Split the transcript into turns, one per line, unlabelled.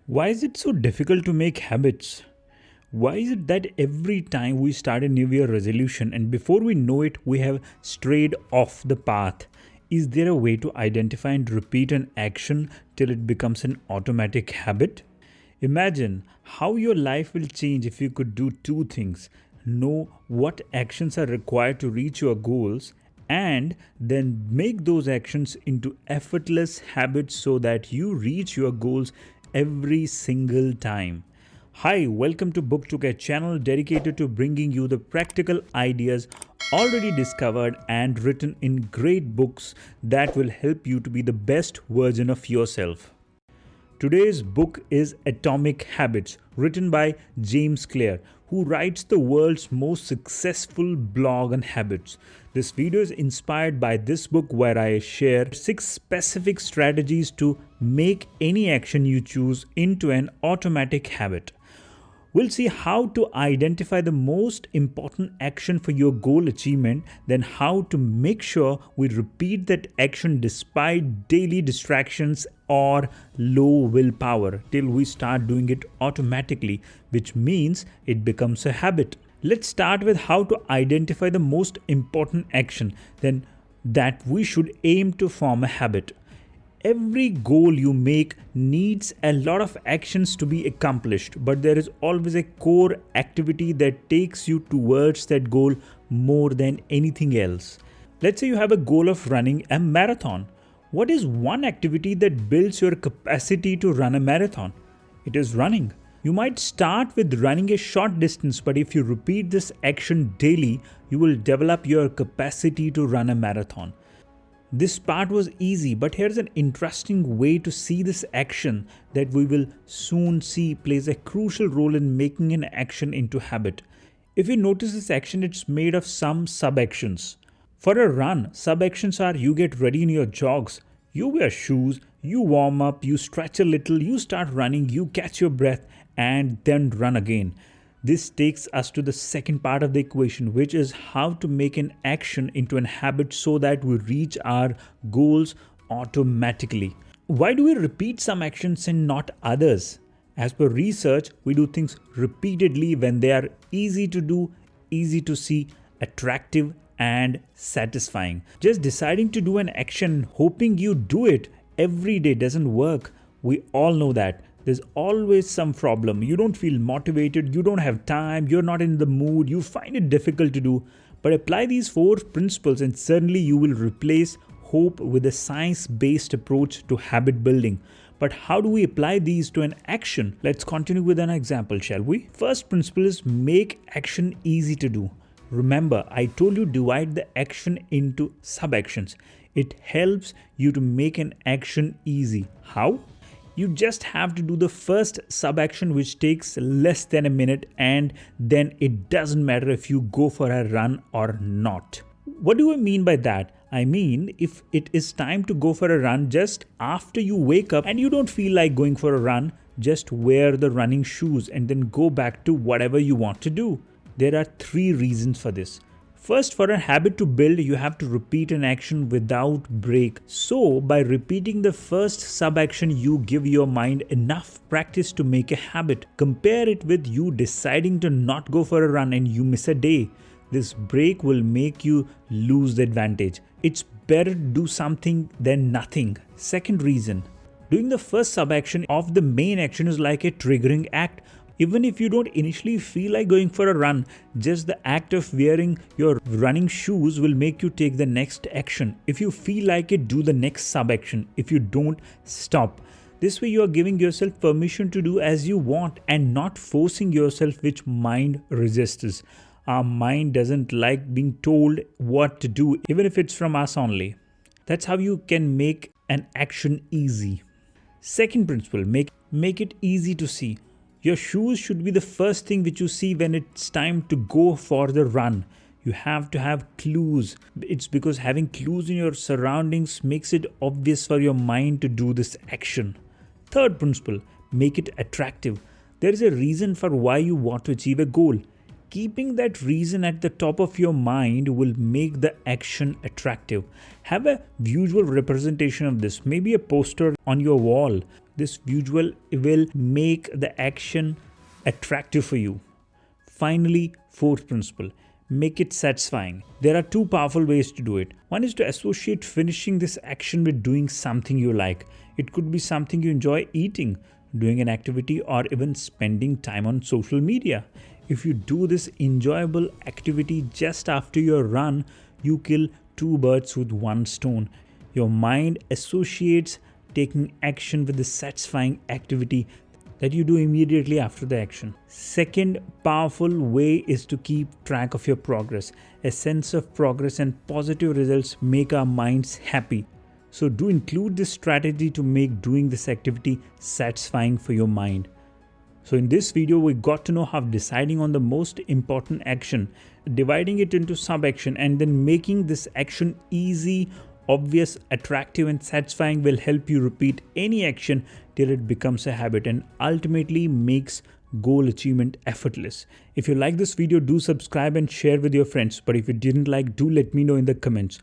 Why is it so difficult to make habits? Why is it that every time we start a New Year resolution and before we know it, we have strayed off the path? Is there a way to identify and repeat an action till it becomes an automatic habit? Imagine how your life will change if you could do two things: know what actions are required to reach your goals, and then make those actions into effortless habits so that you reach your goals every single time. Hi, welcome to Book to Get channel dedicated to bringing you the practical ideas already discovered and written in great books that will help you to be the best version of yourself. Today's book is Atomic Habits, written by James Clear, who writes the world's most successful blog on habits. This video is inspired by this book where I share 6 specific strategies to make any action you choose into an automatic habit. We'll see how to identify the most important action for your goal achievement, then how to make sure we repeat that action despite daily distractions or low willpower till we start doing it automatically, which means it becomes a habit. Let's start with how to identify the most important action, then that we should aim to form a habit. Every goal you make needs a lot of actions to be accomplished, but there is always a core activity that takes you towards that goal more than anything else. Let's say you have a goal of running a marathon. What is one activity that builds your capacity to run a marathon? It is running. You might start with running a short distance, but if you repeat this action daily, you will develop your capacity to run a marathon. This part was easy, but here's an interesting way to see this action that we will soon see plays a crucial role in making an action into habit. If you notice this action, it's made of some sub-actions. For a run, sub-actions are: you get ready in your jogs, you wear shoes, you warm up, you stretch a little, you start running, you catch your breath, and then run again. This takes us to the second part of the equation, which is how to make an action into a habit so that we reach our goals automatically. Why do we repeat some actions and not others? As per research, we do things repeatedly when they are easy to do, easy to see, attractive, and satisfying. Just deciding to do an action, hoping you do it every day doesn't work. We all know that. There's always some problem. You don't feel motivated, you don't have time, you're not in the mood, you find it difficult to do. But apply these 4 principles and suddenly you will replace hope with a science-based approach to habit building. But how do we apply these to an action? Let's continue with an example, shall we? First principle is make action easy to do. Remember, I told you divide the action into sub-actions. It helps you to make an action easy. How? You just have to do the first sub-action, which takes less than a minute, and then it doesn't matter if you go for a run or not. What do I mean by that? I mean, if it is time to go for a run just after you wake up and you don't feel like going for a run, just wear the running shoes and then go back to whatever you want to do. There are 3 reasons for this. First, for a habit to build, you have to repeat an action without break. So, by repeating the first sub-action, you give your mind enough practice to make a habit. Compare it with you deciding to not go for a run and you miss a day. This break will make you lose the advantage. It's better to do something than nothing. Second reason, doing the first sub-action of the main action is like a triggering act. Even if you don't initially feel like going for a run, just the act of wearing your running shoes will make you take the next action. If you feel like it, do the next sub-action. If you don't, stop. This way you are giving yourself permission to do as you want and not forcing yourself, which mind resists. Our mind doesn't like being told what to do, even if it's from us only. That's how you can make an action easy. Second principle, make it easy to see. Your shoes should be the first thing which you see when it's time to go for the run. You have to have clues. It's because having clues in your surroundings makes it obvious for your mind to do this action. Third principle, make it attractive. There is a reason for why you want to achieve a goal. Keeping that reason at the top of your mind will make the action attractive. Have a visual representation of this, maybe a poster on your wall. This visual will make the action attractive for you. Finally, fourth principle, make it satisfying. There are two powerful ways to do it. One is to associate finishing this action with doing something you like. It could be something you enjoy eating, doing an activity, or even spending time on social media. If you do this enjoyable activity just after your run, you kill two birds with one stone. Your mind associates taking action with the satisfying activity that you do immediately after the action. Second powerful way is to keep track of your progress. A sense of progress and positive results make our minds happy. So do include this strategy to make doing this activity satisfying for your mind. So in this video, we got to know how deciding on the most important action, dividing it into sub-action, and then making this action easy, obvious, attractive, and satisfying will help you repeat any action till it becomes a habit and ultimately makes goal achievement effortless. If you like this video, do subscribe and share with your friends. But if you didn't like, do let me know in the comments.